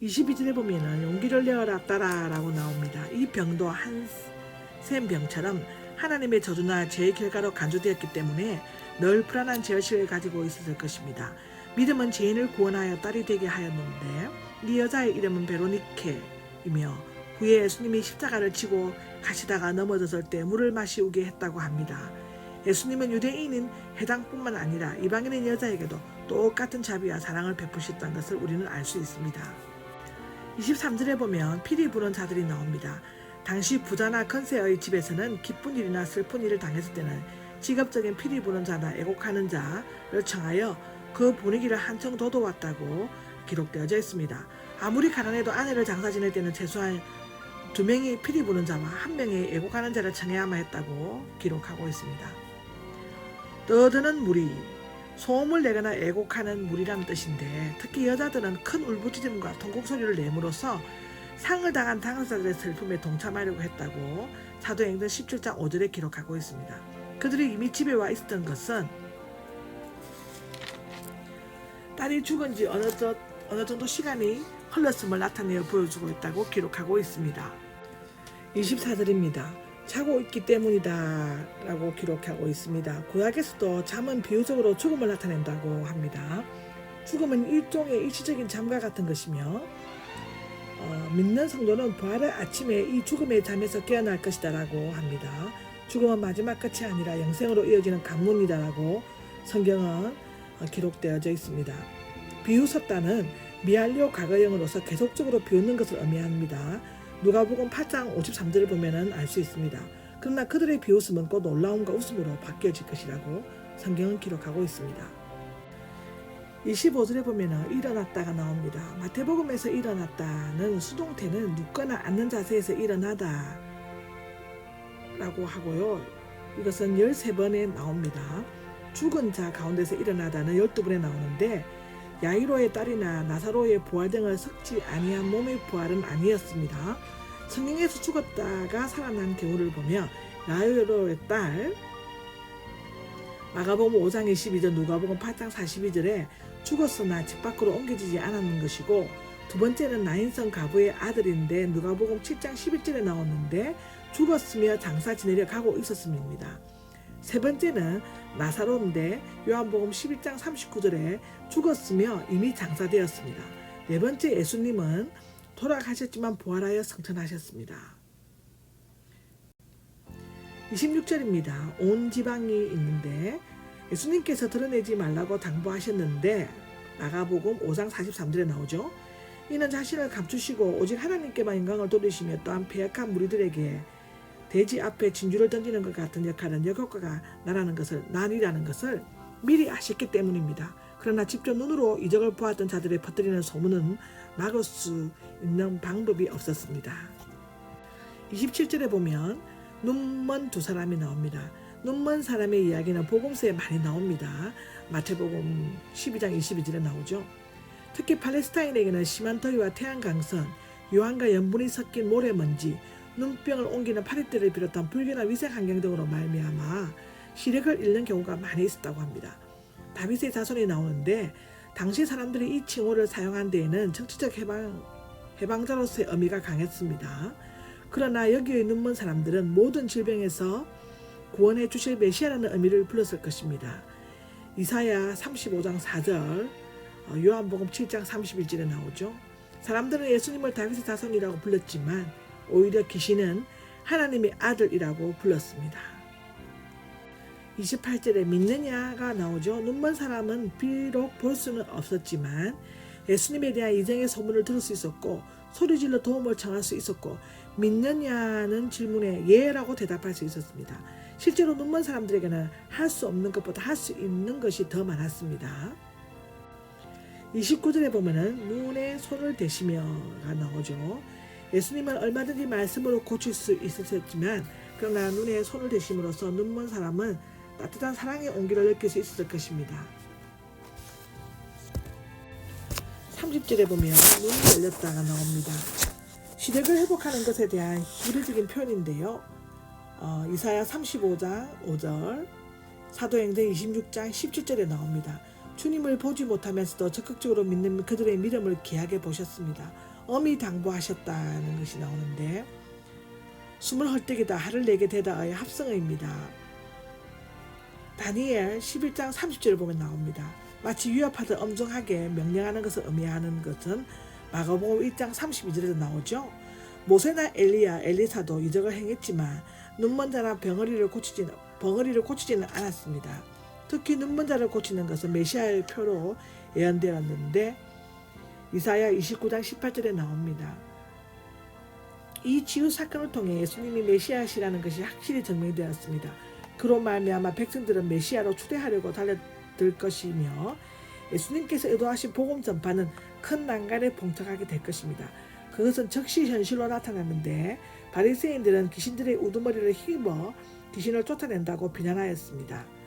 22절에 보면은 용기를 내어라 따라 라고 나옵니다. 이 병도 한센 병처럼 하나님의 저주나 죄의 결과로 간주되었기 때문에 늘 불안한 죄의식을 가지고 있었을 것입니다. 믿음은 죄인을 구원하여 딸이 되게 하였는데 이 여자의 이름은 베로니케이며 후에 예수님이 십자가를 지고 가시다가 넘어졌을 때 물을 마시우게 했다고 합니다. 예수님은 유대인인 해당뿐만 아니라 이방인인 여자에게도 똑같은 자비와 사랑을 베푸셨다는 것을 우리는 알 수 있습니다. 23절에 보면 피리 부는 자들이 나옵니다. 당시 부자나 건세의 집에서는 기쁜 일이나 슬픈 일을 당했을 때는 직업적인 피리 부는 자나 애곡하는 자를 청하여 그 분위기를 한층 돋워왔다고 기록되어져 있습니다. 아무리 가난해도 아내를 장사 지낼 때는 최소한 2명이 피리 부는 자와 1명이 애곡하는 자를 청해야만 했다고 기록하고 있습니다. 떠드는 무리, 소음을 내거나 애곡하는 무리라는 뜻인데 특히 여자들은 큰 울부짖음과 통곡 소리를 내므로써 상을 당한 당사자들의 슬픔에 동참하려고 했다고 사도행전 17장 5절에 기록하고 있습니다. 그들이 이미 집에 와 있었던 것은 딸이 죽은 지 어느 정도 시간이 흘렀음을 나타내어 보여주고 있다고 기록하고 있습니다. 24절입니다. 자고 있기 때문이다 라고 기록하고 있습니다. 구약에서도 잠은 비유적으로 죽음을 나타낸다고 합니다. 죽음은 일종의 일시적인 잠과 같은 것이며 믿는 성도는 부활의 아침에 이 죽음의 잠에서 깨어날 것이다 라고 합니다. 죽음은 마지막 끝이 아니라 영생으로 이어지는 관문이다 라고 성경은 기록되어져 있습니다. 비유섭다는 미완료 과거형으로서 계속적으로 비웃는 것을 의미합니다. 누가복음 8장 53절을 보면 알 수 있습니다. 그러나 그들의 비웃음은 곧 놀라움과 웃음으로 바뀌어질 것이라고 성경은 기록하고 있습니다. 25절에 보면 일어났다가 나옵니다. 마태복음에서 일어났다는 수동태는 눕거나 앉는 자세에서 일어나다 라고 하고요. 이것은 13번에 나옵니다. 죽은 자 가운데서 일어나다는 12번에 나오는데 야이로의 딸이나 나사로의 부활 등을 섞지 아니한 몸의 부활은 아니었습니다. 성경에서 죽었다가 살아난 경우를 보며 야이로의 딸 마가복음 5장 22절 누가복음 8장 42절에 죽었으나 집 밖으로 옮겨지지 않았는 것이고 두 번째는 나인성 가부의 아들인데 누가복음 7장 11절에 나오는데 죽었으며 장사 지내려 가고 있었음입니다. 세 번째는 나사로인데 요한복음 11장 39절에 죽었으며 이미 장사되었습니다. 네 번째 예수님은 돌아가셨지만 부활하여 승천하셨습니다. 26절입니다. 온 지방이 있는데 예수님께서 드러내지 말라고 당부하셨는데 마가복음 5장 43절에 나오죠. 이는 자신을 감추시고 오직 하나님께만 영광을 돌리시며 또한 패역한 무리들에게 돼지 앞에 진주를 던지는 것 같은 역할은 역효과가 나리라는 것을 미리 아셨기 때문입니다. 그러나 직접 눈으로 이적을 보았던 자들의 퍼뜨리는 소문은 막을 수 있는 방법이 없었습니다. 27절에 보면 눈먼 두 사람이 나옵니다. 눈먼 사람의 이야기는 복음서에 많이 나옵니다. 마태복음 12장 22절에 나오죠. 특히 팔레스타인에게는 심한 더위와 태양광선, 유황과 염분이 섞인 모래먼지, 눈병을 옮기는 파리떼를 비롯한 불균한 위생 환경 등으로 말미암아 시력을 잃는 경우가 많이 있었다고 합니다. 다윗의 자손이 나오는데 당시 사람들이 이 칭호를 사용한 데에는 정치적 해방자로서의 의미가 강했습니다. 그러나 여기의 눈먼 사람들은 모든 질병에서 구원해 주실 메시아라는 의미를 불렀을 것입니다. 이사야 35장 4절, 요한복음 7장 31절에 나오죠. 사람들은 예수님을 다윗의 자손이라고 불렀지만 오히려 귀신은 하나님의 아들이라고 불렀습니다. 28절에 믿느냐가 나오죠. 눈먼 사람은 비록 볼 수는 없었지만 예수님에 대한 이정의 소문을 들을 수 있었고 소리질러 도움을 청할 수 있었고 믿느냐는 질문에 예라고 대답할 수 있었습니다. 실제로 눈먼 사람들에게는 할 수 없는 것보다 할 수 있는 것이 더 많았습니다. 29절에 보면은 눈에 손을 대시며가 나오죠. 예수님은 얼마든지 말씀으로 고칠 수 있었지만 그러나 눈에 손을 대심으로써 눈먼 사람은 따뜻한 사랑의 온기를 느낄 수 있었을 것입니다. 30절에 보면 눈이 열렸다가 나옵니다. 시력을 회복하는 것에 대한 비례적인 표현인데요. 이사야 35장 5절, 사도행전 26장 17절에 나옵니다. 주님을 보지 못하면서도 적극적으로 믿는 그들의 믿음을 귀하게 보셨습니다. 엄히 당부하셨다는 것이 나오는데 숨을 헐떡이다 하를 내게 대다의 합성어입니다. 다니엘 11장 30절을 보면 나옵니다. 마치 위협하듯 엄정하게 명령하는 것을 의미하는 것은 마가복음 1장 32절에도 나오죠. 모세나 엘리야, 엘리사도 이적을 행했지만 눈먼 자나 벙어리를 고치지는 않았습니다. 특히 눈먼 자를 고치는 것은 메시아의 표로 예언되었는데 이사야 29장 18절에 나옵니다. 이 치유 사건을 통해 예수님이 메시아시라는 것이 확실히 증명되었습니다. 그로 말미암아 백성들은 메시아로 추대하려고 달려들 것이며 예수님께서 의도하신 복음 전파는 큰 난간에 봉착하게 될 것입니다. 그것은 즉시 현실로 나타났는데 바리새인들은 귀신들의 우두머리를 힘입어 귀신을 쫓아낸다고 비난하였습니다.